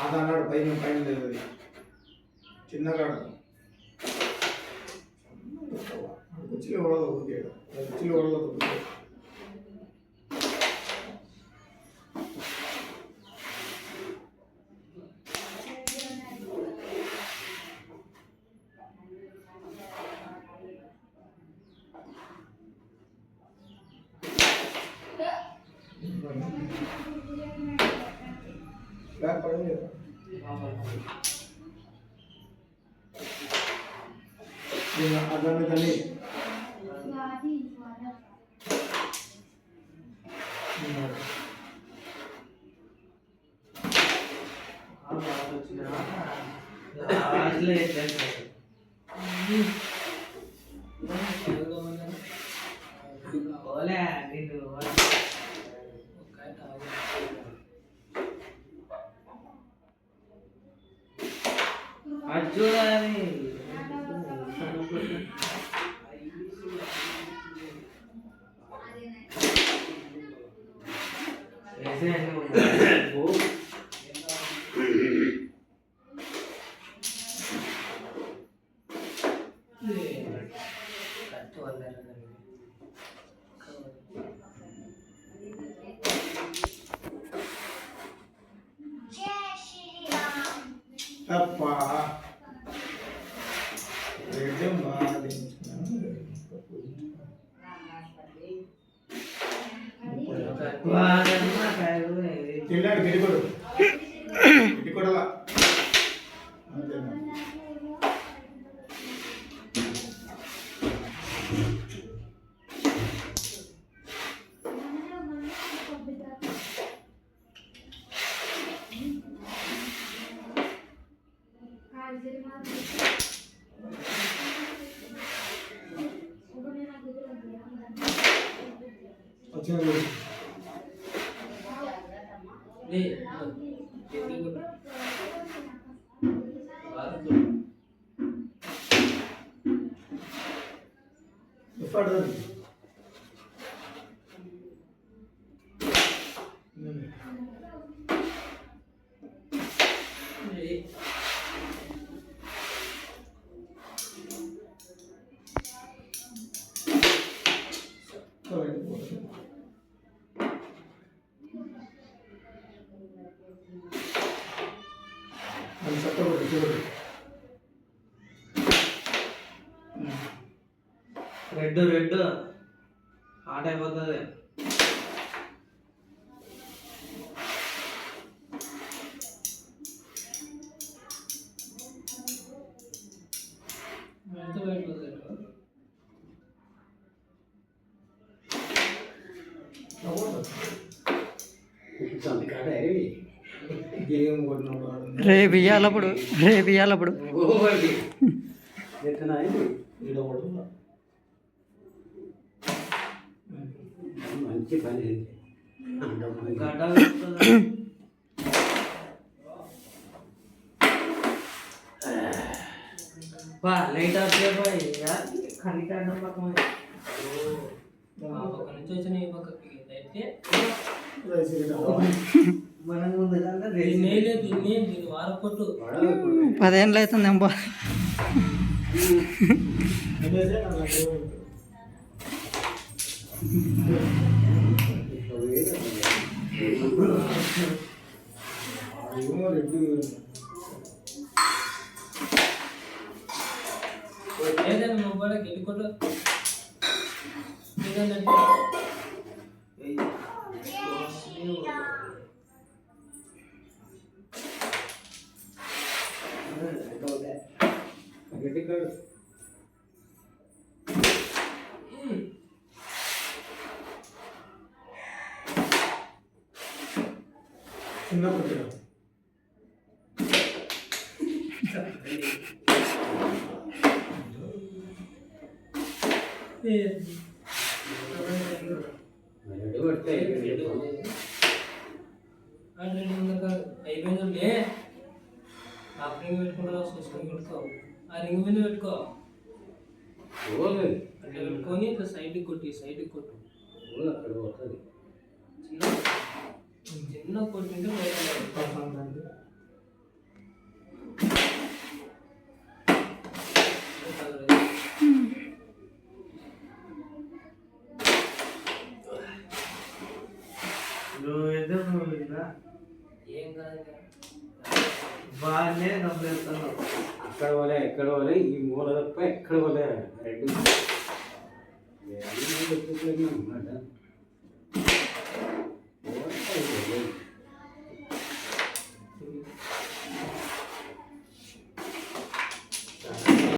అదన్నాడు పైన పైన లేదు చిన్నగా కుర్చీలో ఓడదు కుర్చీలో ఓడదు బ్యాక్ పడదు అదన్న తల్లి చూడాలి అప్పా తిన్నాడు గిడికొడు గిడికొడలా వచ్చిన రెడ్ రెడ్ హాట్ అయిపోతుంది రేపు ఇయ్యాలప్పుడు మంచి పని లైట్ ఆఫ్ చేయబోయి ఖాళీ కారణం పక్కన నుంచి వచ్చిన ఈ పక్కకి అయితే మనం ముందు దీన్ని వారకొట్టు 10 ఏళ్ళు అవుతుంది ఎంబా ఏదైనా మొబైల్ గెలుకొట్టు చిన్న కొద్దిగా అయిపోయిందండి ఆ రింగ్ పెట్టుకుంటా చూసుకొని పెట్టుకో ఆ రింగ్ మీద పెట్టుకో అట్లా పెట్టుకొని ఇట్లా సైడ్కి కొట్టు అక్కడ పోతుంది చిన్న కొట్టింటే ఏం కాదు బాగానే నమ్మేస్తున్నావు అక్కడ పోలే ఎక్కడ పోలే ఈ మూల తప్ప ఎక్కడ పోలే రెండు అన్నమాట